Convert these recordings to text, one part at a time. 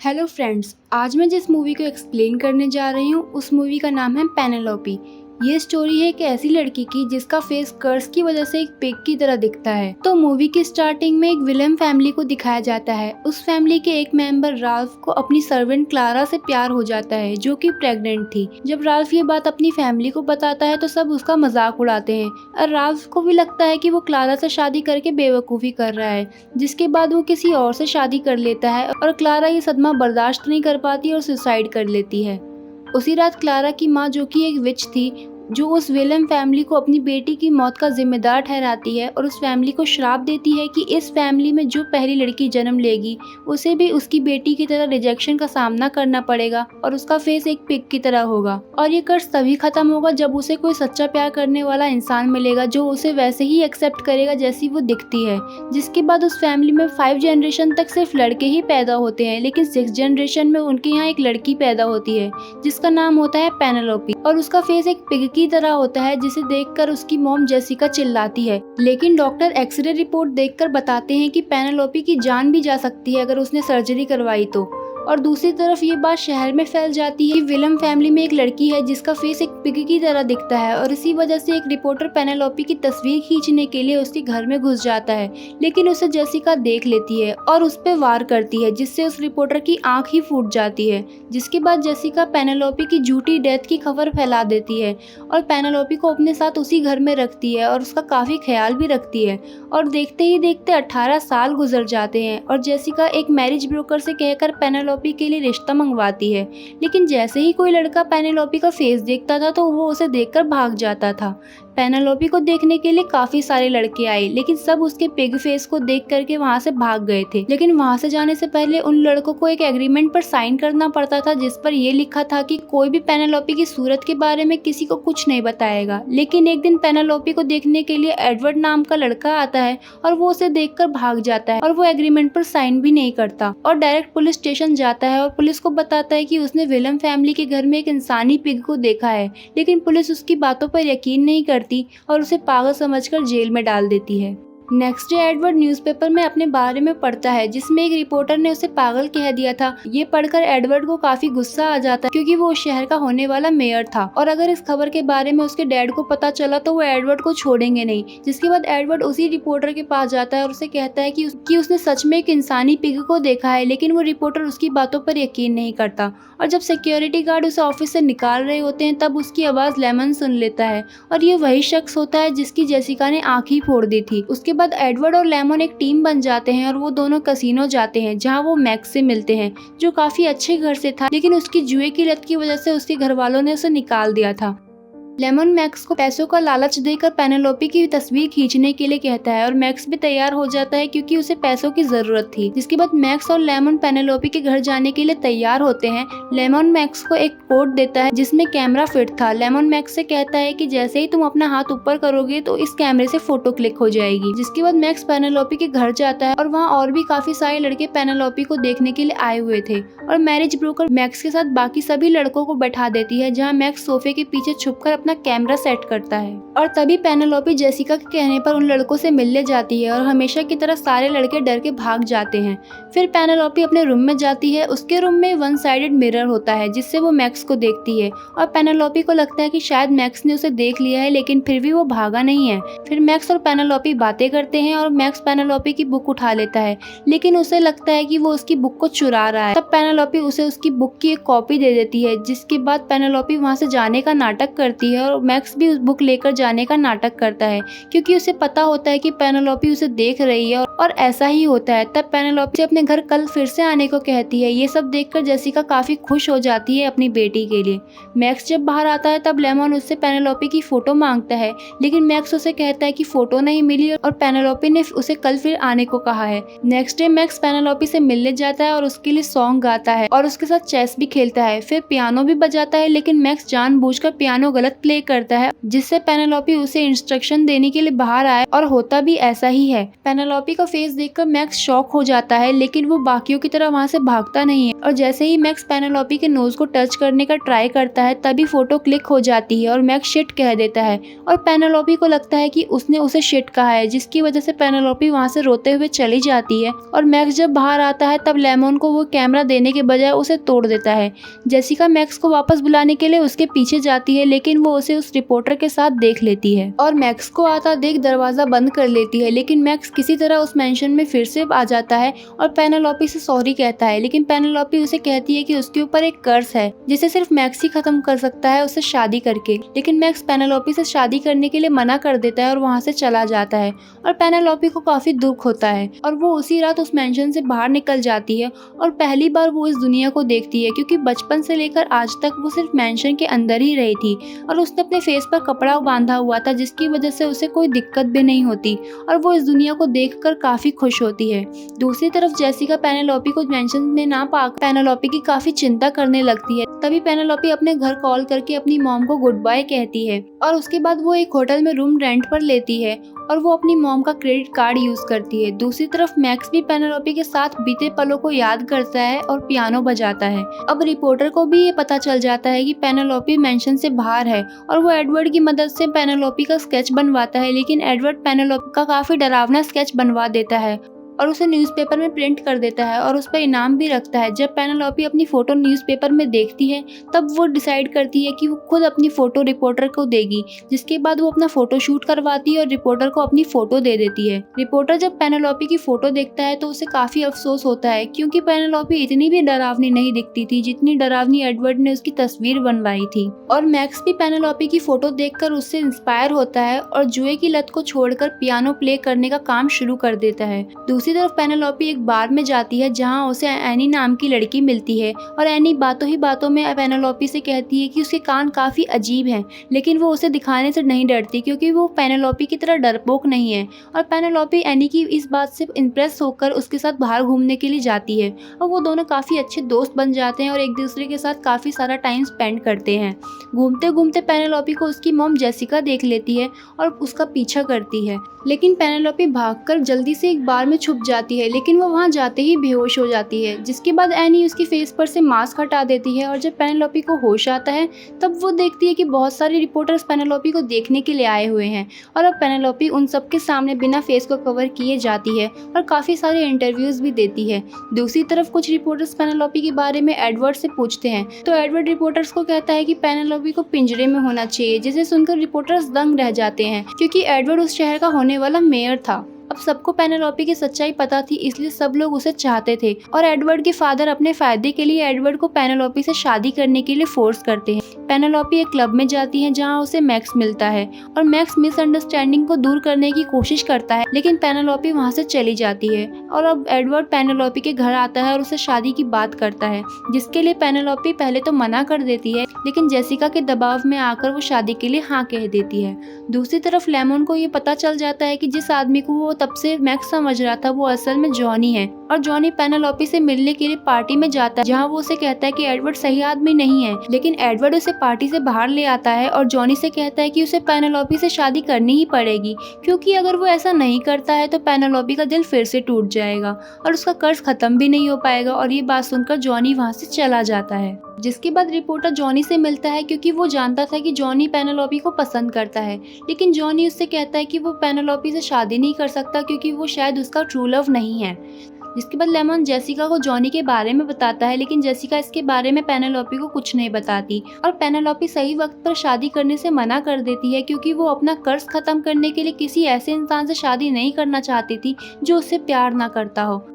Hello friends, आज मैं जिस मूवी को एक्सप्लेन करने जा रही हूँ उस मूवी का नाम है पेनेलोपी। ये स्टोरी है एक ऐसी लड़की की जिसका फेस कर्स की वजह से एक पिग की तरह दिखता है। तो मूवी की स्टार्टिंग में एक विलेम फैमिली को दिखाया जाता है। उस फैमिली के एक मेंबर राल्फ को अपनी सर्वेंट क्लारा से प्यार हो जाता है जो कि प्रेग्नेंट थी। जब राल्फ ये बात अपनी फैमिली को बताता है तो सब उसका मजाक उड़ाते हैं और राल्फ को भी लगता है कि वो क्लारा से शादी करके बेवकूफ़ी कर रहा है, जिसके बाद वो किसी और से शादी कर लेता है और क्लारा ये सदमा बर्दाश्त नहीं कर पाती और सुसाइड कर लेती है। उसी रात क्लारा की माँ, जो कि एक विच थी, जो उस विलेम फैमिली को अपनी बेटी की मौत का जिम्मेदार ठहराती है और उस फैमिली को श्राप देती है कि इस फैमिली में जो पहली लड़की जन्म लेगी उसे भी उसकी बेटी की तरह रिजेक्शन का सामना करना पड़ेगा और उसका फेस एक पिग की तरह होगा। और ये कर्ज तभी खत्म होगा जब उसे कोई सच्चा प्यार करने वाला इंसान मिलेगा जो उसे वैसे ही एक्सेप्ट करेगा जैसी वो दिखती है। जिसके बाद उस फैमिली में 5 जनरेशन तक सिर्फ लड़के ही पैदा होते हैं, लेकिन 6 जनरेशन में उनके यहाँ एक लड़की पैदा होती है जिसका नाम होता है पेनेलोपी और उसका फेस एक पिग की तरह होता है, जिसे देखकर उसकी मॉम जेसिका चिल्लाती है। लेकिन डॉक्टर एक्सरे रिपोर्ट देखकर बताते हैं कि पेनेलोपी की जान भी जा सकती है अगर उसने सर्जरी करवाई तो। और दूसरी तरफ ये बात शहर में फैल जाती है कि विलम फैमिली में एक लड़की है जिसका फेस एक पिग की तरह दिखता है और इसी वजह से एक रिपोर्टर पेनेलोपी की तस्वीर खींचने के लिए उसके घर में घुस जाता है, लेकिन उसे जेसिका देख लेती है और उस पर वार करती है जिससे उस रिपोर्टर की आंख ही फूट जाती है। जिसके बाद जेसिका पेनेलोपी की झूठी डेथ की खबर फैला देती है और पेनेलोपी को अपने साथ उसी घर में रखती है और उसका काफी ख्याल भी रखती है। और देखते ही देखते 18 साल गुजर जाते हैं और जेसिका एक मैरिज ब्रोकर से कहकर पेनेलोपी के लिए रिश्ता मंगवाती है। लेकिन जैसे ही कोई लड़का पेनेलोपी का फेस देखता था तो वो उसे देखकर भाग जाता था। पेनेलोपी को देखने के लिए काफी सारे लड़के आए, लेकिन सब उसके पिग फेस को देख करके वहाँ से भाग गए थे। लेकिन वहाँ से जाने से पहले उन लड़कों को एक एग्रीमेंट पर साइन करना पड़ता था जिस पर यह लिखा था कि कोई भी पेनेलोपी की सूरत के बारे में किसी को कुछ नहीं बताएगा। लेकिन एक दिन पेनेलोपी को देखने के लिए एडवर्ड नाम का लड़का आता है और वो उसे देखकर भाग जाता है और वो एग्रीमेंट पर साइन भी नहीं करता और डायरेक्ट पुलिस स्टेशन जाता है और पुलिस को बताता है कि उसने विलम फैमिली के घर में एक इंसानी पिग को देखा है। लेकिन पुलिस उसकी बातों पर यकीन नहीं करती और उसे पागल समझकर जेल में डाल देती है। नेक्स्ट डे एडवर्ड न्यूज़पेपर में अपने बारे में पढ़ता है जिसमें एक रिपोर्टर ने उसे पागल कह दिया था। ये पढ़कर एडवर्ड को काफी गुस्सा आ जाता है क्योंकि वो उस शहर का होने वाला मेयर था और अगर इस खबर के बारे में उसके डैड को पता चला तो वो एडवर्ड को छोड़ेंगे नहीं। जिसके बाद एडवर्ड उसी रिपोर्टर के पास जाता है और उसे कहता है कि उसने सच में एक इंसानी पिग को देखा है, लेकिन वो रिपोर्टर उसकी बातों पर यकीन नहीं करता। और जब सिक्योरिटी गार्ड उसे ऑफिस से निकाल रहे होते हैं तब उसकी आवाज लेमन सुन लेता है और ये वही शख्स होता है जिसकी जेसिका ने आँख ही फोड़ दी थी। उसके बाद एडवर्ड और लेमन एक टीम बन जाते हैं और वो दोनों कसिनो जाते हैं जहां वो मैक्स से मिलते हैं जो काफी अच्छे घर से था, लेकिन उसकी जुए की लत की वजह से उसके घर वालों ने उसे निकाल दिया था। लेमन मैक्स को पैसों का लालच देकर पेनेलोपी की तस्वीर खींचने के लिए कहता है और मैक्स भी तैयार हो जाता है क्योंकि उसे पैसों की जरूरत थी। जिसके बाद मैक्स और लेमन पेनेलोपी के घर जाने के लिए तैयार होते हैं। लेमन मैक्स को एक कोड देता है जिसमें कैमरा फिट था। लेमन मैक्स से कहता है कि जैसे ही तुम अपना हाथ ऊपर करोगे तो इस कैमरे से फोटो क्लिक हो जाएगी। जिसके बाद मैक्स पेनेलोपी के घर जाता है और वहाँ और भी काफी सारे लड़के पेनेलोपी को देखने के लिए आए हुए थे और मैरिज ब्रोकर मैक्स के साथ बाकी सभी लड़कों को बैठा देती है जहाँ मैक्स सोफे के पीछे छुपकर अपना कैमरा सेट करता है। और तभी पेनेलोपी जेसिका के कहने पर उन लड़कों से मिलने जाती है और हमेशा की तरह सारे लड़के डर के भाग जाते हैं। फिर पेनेलोपी अपने रूम में जाती है। उसके रूम में 1 साइडेड मिरर होता है जिससे वो मैक्स को देखती है और पेनेलोपी को लगता है कि शायद मैक्स ने उसे देख लिया है, लेकिन फिर भी वो भागा नहीं है। फिर मैक्स और पेनेलोपी बातें करते हैं और मैक्स पेनेलोपी की बुक उठा लेता है, लेकिन उसे लगता है कि वो उसकी बुक को चुरा रहा है। तब पेनेलोपी उसे उसकी बुक की एक कॉपी दे देती है। जिसके बाद पेनेलोपी वहाँ से जाने का नाटक करती है और मैक्स भी उस बुक लेकर जाने का नाटक करता है क्योंकि उसे पता होता है कि पेनेलोपी उसे देख रही है और ऐसा ही होता है। तब पेनेलोपी अपने घर कल फिर से आने को कहती है। ये सब देखकर जेसिका काफी खुश हो जाती है अपनी बेटी के लिए। मैक्स जब बाहर आता है तब लेमन उससे पेनेलोपी की फोटो मांगता है, लेकिन मैक्स उसे कहता है कि फोटो नहीं मिली और पेनेलोपी ने उसे कल फिर आने को कहा है। नेक्स्ट डे मैक्स पेनेलोपी से मिलने जाता है और उसके लिए सॉन्ग गाता है और उसके साथ चेस भी खेलता है। फिर पियानो भी बजाता है, लेकिन मैक्स जानबूझकर पियानो गलत प्ले करता है जिससे पेनेलोपी उसे इंस्ट्रक्शन देने के लिए बाहर आए और होता भी ऐसा ही है। पेनेलोपी का फेस देखकर मैक्स शॉक हो जाता है, लेकिन वो बाकियों की तरह वहाँ से भागता नहीं है। और जैसे ही मैक्स पेनेलोपी के नोज को टच करने का ट्राई करता है तभी फोटो क्लिक हो जाती है और मैक्स शिट कह देता है और पेनेलोपी को लगता है कि उसने उसे शिट कहा है, जिसकी वजह से पेनेलोपी वहाँ से रोते हुए चली जाती है। और मैक्स जब बाहर आता है तब लेमन को वो कैमरा देने के बजाय उसे तोड़ देता है। जेसिका मैक्स को वापस बुलाने के लिए उसके पीछे जाती है, लेकिन वो उसे उस रिपोर्टर के साथ देख लेती है और मैक्स को आता देख दरवाजा बंद कर लेती है। लेकिन मैक्स किसी तरह उस मेंशन में फिर से आ जाता है और पेनेलोपी से सॉरी कहता है, लेकिन पेनेलोपी उसे कहती है कि उसके ऊपर एक कर्स है जिसे सिर्फ मैक्स ही खत्म कर सकता है उससे शादी करके। लेकिन मैक्स पेनेलोपी से शादी करने के लिए मना कर देता है और वहाँ से चला जाता है और पेनेलोपी को काफी दुख होता है और वो उसी रात उस मेंशन से बाहर निकल जाती है और पहली बार वो इस दुनिया को देखती है, क्योंकि बचपन से लेकर आज तक वो सिर्फ मेंशन के अंदर ही रही थी और उसने अपने फेस पर कपड़ा बांधा हुआ था, जिसकी वजह से उसे कोई दिक्कत भी नहीं होती और वो इस दुनिया को देखकर काफी खुश होती है। दूसरी तरफ जेसिका पेनेलोपी को मेंशन में ना पाकर पेनेलोपी की काफी चिंता करने लगती है। तभी पेनेलोपी अपने घर कॉल करके अपनी मॉम को गुड बाय कहती है और उसके बाद वो एक होटल में रूम रेंट पर लेती है और वो अपनी मॉम का क्रेडिट कार्ड यूज करती है। दूसरी तरफ मैक्स भी पेनेलोपी के साथ बीते पलों को याद करता है और पियानो बजाता है। अब रिपोर्टर को भी ये पता चल जाता है कि पेनेलोपी मेंशन से बाहर है और वो एडवर्ड की मदद से पेनेलोपी का स्केच बनवाता है, लेकिन एडवर्ड पेनेलोपी का काफी डरावना स्केच बनवा देता है और उसे न्यूज़पेपर में प्रिंट कर देता है और उस पर इनाम भी रखता है। जब पेनेलोपी अपनी फोटो न्यूज़पेपर में देखती है तब वो डिसाइड करती है कि वो खुद अपनी फोटो रिपोर्टर को देगी, जिसके बाद वो अपना फोटो शूट करवाती है और रिपोर्टर को अपनी फोटो दे देती है। रिपोर्टर जब पेनेलोपी की फोटो देखता है तो उसे काफी अफसोस होता है, क्योंकि पेनेलोपी इतनी भी डरावनी नहीं दिखती थी जितनी डरावनी एडवर्ड ने उसकी तस्वीर बनवाई थी। और मैक्स भी पेनेलोपी की फोटो देखकर उससे इंस्पायर होता है और जुए की लत को छोड़कर पियानो प्ले करने का काम शुरू कर देता है। दूसरी तरफ पेनेलोपी एक बार में जाती है जहां उसे एनी नाम की लड़की मिलती है और एनी बातों ही बातों में पेनेलोपी से कहती है कि उसके कान काफी अजीब हैं, लेकिन वो उसे दिखाने से नहीं डरती क्योंकि वो पेनेलोपी की तरह डरपोक नहीं है। और पेनेलोपी एनी की इस बात से इंप्रेस होकर उसके साथ बाहर घूमने के लिए जाती है और वो दोनों काफी अच्छे दोस्त बन जाते हैं और एक दूसरे के साथ काफी सारा टाइम स्पेंड करते हैं। घूमते घूमते पेनेलोपी को उसकी मॉम जेसिका देख लेती है और उसका पीछा करती है, लेकिन पेनेलोपी भागकर जल्दी से एक बार में छुप जाती है, लेकिन वो वहां जाते ही बेहोश हो जाती है। जिसके बाद एनी उसकी फेस पर से मास्क हटा देती है और जब पेनेलोपी को होश आता है तब वो देखती है कि बहुत सारे रिपोर्टर्स पेनेलोपी को देखने के लिए आए हुए हैं और अब पेनेलोपी उन सबके सामने बिना फेस को कवर किए जाती है और काफी सारे इंटरव्यूज भी देती है। दूसरी तरफ कुछ रिपोर्टर्स पेनेलोपी के बारे में एडवर्ड से पूछते हैं तो एडवर्ड रिपोर्टर्स को कहता है कि पेनेलोपी को पिंजरे में होना चाहिए, जिसे सुनकर रिपोर्टर्स दंग रह जाते हैं क्योंकि एडवर्ड उस शहर का होने वाला मेयर था। अब सबको पेनेलोपी की सच्चाई पता थी, इसलिए सब लोग उसे चाहते थे और एडवर्ड के फादर अपने फायदे के लिए एडवर्ड को पेनेलोपी से शादी करने के लिए फोर्स करते हैं। पेनेलोपी एक क्लब में जाती है जहां उसे मैक्स मिलता है और मैक्स मिसअंडरस्टैंडिंग को दूर करने की कोशिश करता है, लेकिन पेनेलोपी वहां से चली जाती है और अब एडवर्ड पेनेलोपी के घर आता है और उसे शादी की बात करता है, जिसके लिए पेनेलोपी पहले तो मना कर देती है, लेकिन जेसिका के दबाव में आकर वो शादी के लिए हाँ कह देती है। दूसरी तरफ लेमन को ये पता चल जाता है कि जिस आदमी को वो तब से मैक्स समझ रहा था वो असल में जॉनी है और जॉनी पेनेलोपी से मिलने के लिए पार्टी में जाता है जहां वो उसे कहता है कि एडवर्ड सही आदमी नहीं है, लेकिन एडवर्ड उसे पार्टी से बाहर ले आता है और जॉनी से कहता है कि उसे पेनेलोपी से शादी करनी ही पड़ेगी, क्योंकि अगर वो ऐसा नहीं करता है तो पेनेलोपी का दिल फिर से टूट जाएगा और उसका कर्ज खत्म भी नहीं हो पाएगा। और ये बात सुनकर जॉनी वहाँ से चला जाता है। जिसके बाद रिपोर्टर जॉनी से मिलता है क्योंकि वो जानता था कि जॉनी पेनेलोपी को पसंद करता है, लेकिन जॉनी उससे कहता है कि वो पेनेलोपी से शादी नहीं कर सकता क्योंकि वो शायद उसका ट्रू लव नहीं है। जिसके बाद लेमन जेसिका को जॉनी के बारे में बताता है, लेकिन जेसिका इसके बारे में पेनेलोपी को कुछ नहीं बताती और पेनेलोपी सही वक्त पर शादी करने से मना कर देती है क्योंकि वो अपना कर्ज खत्म करने के लिए किसी ऐसे इंसान से शादी नहीं करना चाहती थी जो उससे प्यार ना करता हो।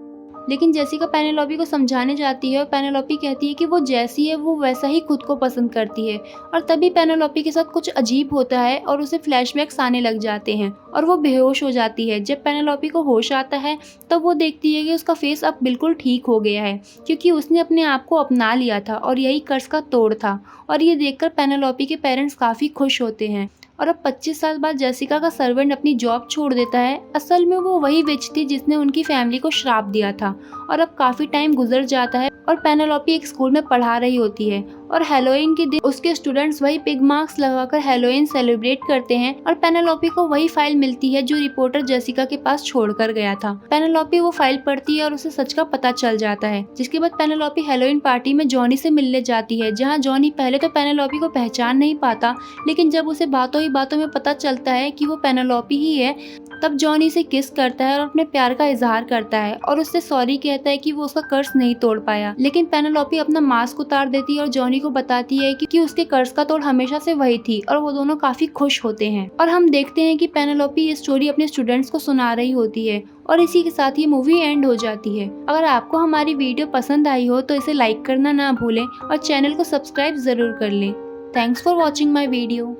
लेकिन जेसिका पेनेलोपी को समझाने जाती है और पेनेलोपी कहती है कि वो जैसी है वो वैसा ही खुद को पसंद करती है और तभी पेनेलोपी के साथ कुछ अजीब होता है और उसे फ्लैशबैक्स आने लग जाते हैं और वो बेहोश हो जाती है। जब पेनेलोपी को होश आता है तब वो देखती है कि उसका फेस अब बिल्कुल ठीक हो गया है क्योंकि उसने अपने आप को अपना लिया था और यही कर्ज का तोड़ था और ये देखकर पेनेलोपी के पेरेंट्स काफ़ी खुश होते हैं। और अब 25 साल बाद जेसिका का सर्वेंट अपनी जॉब छोड़ देता है। असल में वो वही विच थी जिसने उनकी फैमिली को श्राप दिया था और अब काफ़ी टाइम गुजर जाता है और पेनेलोपी एक स्कूल में पढ़ा रही होती है और हैलोवीन के दिन उसके स्टूडेंट्स वही पिग मास्क लगाकर हैलोवीन सेलिब्रेट करते हैं और पेनेलोपी को वही फाइल मिलती है जो रिपोर्टर जेसिका के पास छोड़कर गया था। पेनेलोपी वो फाइल पढ़ती है और उसे सच का पता चल जाता है, जिसके बाद पेनेलोपी हैलोवीन पार्टी में जॉनी से मिलने जाती है, जहाँ जॉनी पहले तो पेनेलोपी को पहचान नहीं पाता, लेकिन जब उसे बातों ही बातों में पता चलता है कि वो पेनेलोपी ही है, तब जॉनी से किस करता है और अपने प्यार का इजहार करता है और उससे सॉरी कहता है कि वो उसका कर्ज नहीं तोड़ पाया। लेकिन पेनेलोपी अपना मास्क उतार देती है और जॉनी को बताती है कि उसके कर्ज का तोड़ हमेशा से वही थी और वो दोनों काफी खुश होते हैं। और हम देखते हैं कि पेनेलोपी ये स्टोरी अपने स्टूडेंट्स को सुना रही होती है और इसी के साथ ये मूवी एंड हो जाती है। अगर आपको हमारी वीडियो पसंद आई हो तो इसे लाइक करना ना भूलें और चैनल को सब्सक्राइब जरूर कर लें। Thanks for watching my video.